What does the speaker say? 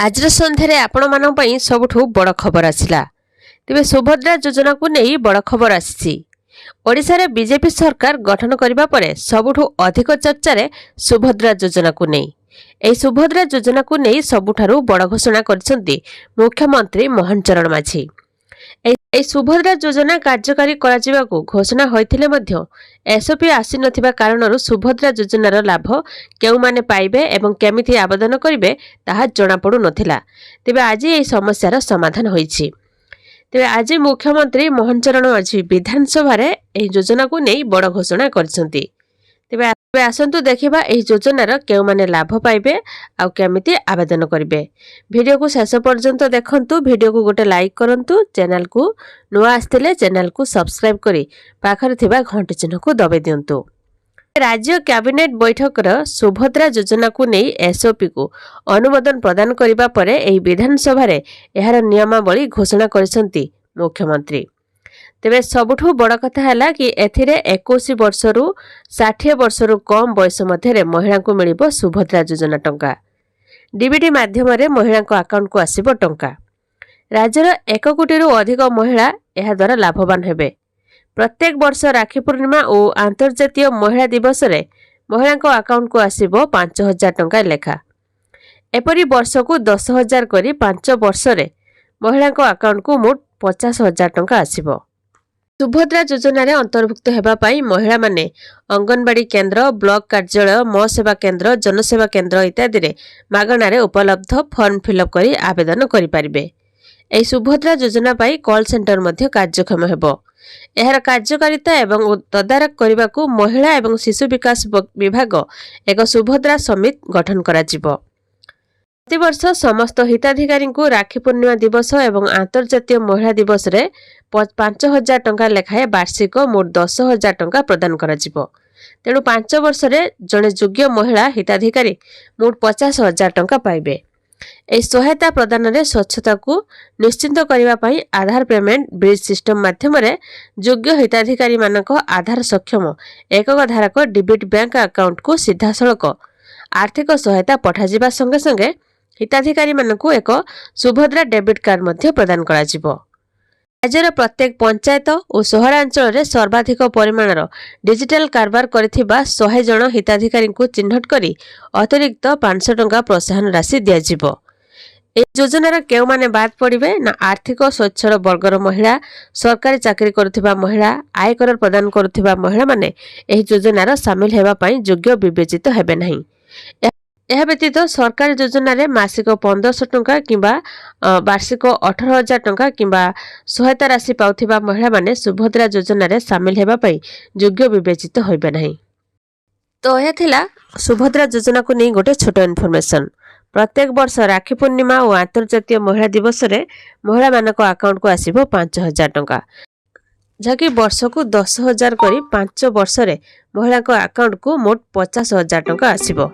आज सन्धारे आपण मानक पई सबुठु बड़ खबर आसिला। तेबे सुभद्रा योजना को नहीं बड़ खबर आसी। ओडिशा रे बीजेपी सरकार गठन करबा परे सबुठु अधिक चर्चा रे सुभद्रा योजना को नहीं। एही सुभद्रा योजना को नहीं सबुठारु बड़ घोषणा करछंती मुख्यमंत्री मोहन चरण माझी। एही सुभद्रा योजना कार्यकारी कराजिबाकू घोषणा होइथिले मध्य एसओपी आसी नथिबा कारणरु सुभद्रा योजनार लाभ केउ माने पाइबे एवं केमिति आवेदन करिवे ताहा जणा पडु नथिला। तेबे आज एही समस्यार समाधान होईछि। तेबे आज मुख्यमंत्री मोहन चरण माझी विधानसभा रे एही योजना को नहीं बड़ घोषणा करछंती। तेबे आसंतु देखिबा एही योजनार केउ माने लाभ पाइबे आ केमिति आवेदन करिवे। वीडियो को शेष पर्यंत देखंतु। वीडियो को गोटे लाइक करंतु। चैनल को नुआ आस्तिले चैनल को सब्सक्राइब करी पाखरे थिबा घंटी चिन्ह को दबाई दियंतु। राज्य कैबिनेट बैठकर सुभद्रा योजना को नहीं एसओपी को अनुमोदन प्रदान करिबा परे एही विधानसभा रे एहार नियमावली घोषणा करिसंती मुख्यमंत्री। तेबे सबुठु बड़ कथा हैला कि एथिरे 21 वर्षरु 60 वर्षरु कम बयस मध्यरे महिला को मिलिबो सुभद्रा योजना टंका। डीबीटी माध्यम रे महिला को अकाउंट को आसीबो टंका। राज्यर 1 कोटीरु अधिक महिला एहा द्वारा लाभवान हेबे। प्रत्येक वर्ष राखी पूर्णिमा और अंतर्जातीय महिला दिवस रे महिला को अकाउंट को आसीबो 5000 टंका लेखा। एपरी वर्ष को 10,000 करी 5 वर्ष रे महिला को अकाउंट को मोट 50,000 टंका आसीबो। सुभद्रा योजना रे अंतर्भुक्त हेबा पाई महिला माने अंगनवाड़ी केंद्र, ब्लॉक कार्यालय, म सेवा केंद्र, जनसेवा केंद्र इत्यादि रे मागणा रे उपलब्ध फॉर्म फिलअप करी आवेदन करि परिबे। एही सुभद्रा योजना पाई कॉल सेंटर मध्ये कार्यक्षम हेबो। एहार कार्यकारिता एवं तदारक करबाकू महिला एवं शिशु विकास विभाग एक सुभद्रा समिति गठन कराजिबो। प्रतिवर्ष समस्त हिताधिकारी को राखी पूर्णिमा दिवस एवं अंतर्जातीय महिला दिवस रे 5,000 टंका लेखाए वार्षिक मोट 10,000 टंका प्रदान कराजिबो। तेणु 5 वर्ष रे जने योग्य महिला हिताधिकारी मोट 50,000 टंका पाइबे। एही सहायता प्रदान रे स्वच्छता को निश्चित करबा पई आधार पेमेंट ब्रिज सिस्टम माध्यम रे योग्य हिताधिकारी मानक आधार सक्षम एकक धारक डेबिट बैंक अकाउंट को सीधा सड़क आर्थिक सहायता पठाजिबा संगे संगे हिताधिकारी मानक एक सुभद्रा डेबिट कार्ड मध्ये प्रदान कराजिबो। राज्यर प्रत्येक पंचायत और सहरांचल रे सर्वाधिक परिमाणर डिजिटल कारबार करिथिबा 100 जन हिताधिकारी को चिन्हट करी अतिरिक्त 500 टंका प्रोत्साहन राशि दियाजिबो। ए योजनार केउ माने बाद पड़िबे ना आर्थिक स्वच्छर वर्गर महिला, सरकारी चाकरी करुथिबा महिला, आयकर प्रदान करुथिबा महिला माने एही योजनार शामिल हेबा पई योग्य विवेचित हेबे नाही। यह व्यतीत सरकारी योजना रे मासिक 1500 टंका किंबा वार्षिक 18,000 टंका किंबा सहायता राशि पाउथिबा महिला माने सुभद्रा योजना रे शामिल हेबा पई योग्य विवेचित होइबे नाही। तो यह थिला सुभद्रा योजना को नहीं गोटे छोट इनफॉरमेशन। प्रत्येक वर्ष राखी पूर्णिमा और अंतर्जातीय महिला दिवस रे महिला मानक अकाउंट को आसीबो 5,000 टंका, जहाँकि वर्ष को 10,000 करी 5 वर्ष रे महिला को अकाउंट को मोट 50,000 टंका आसीबो।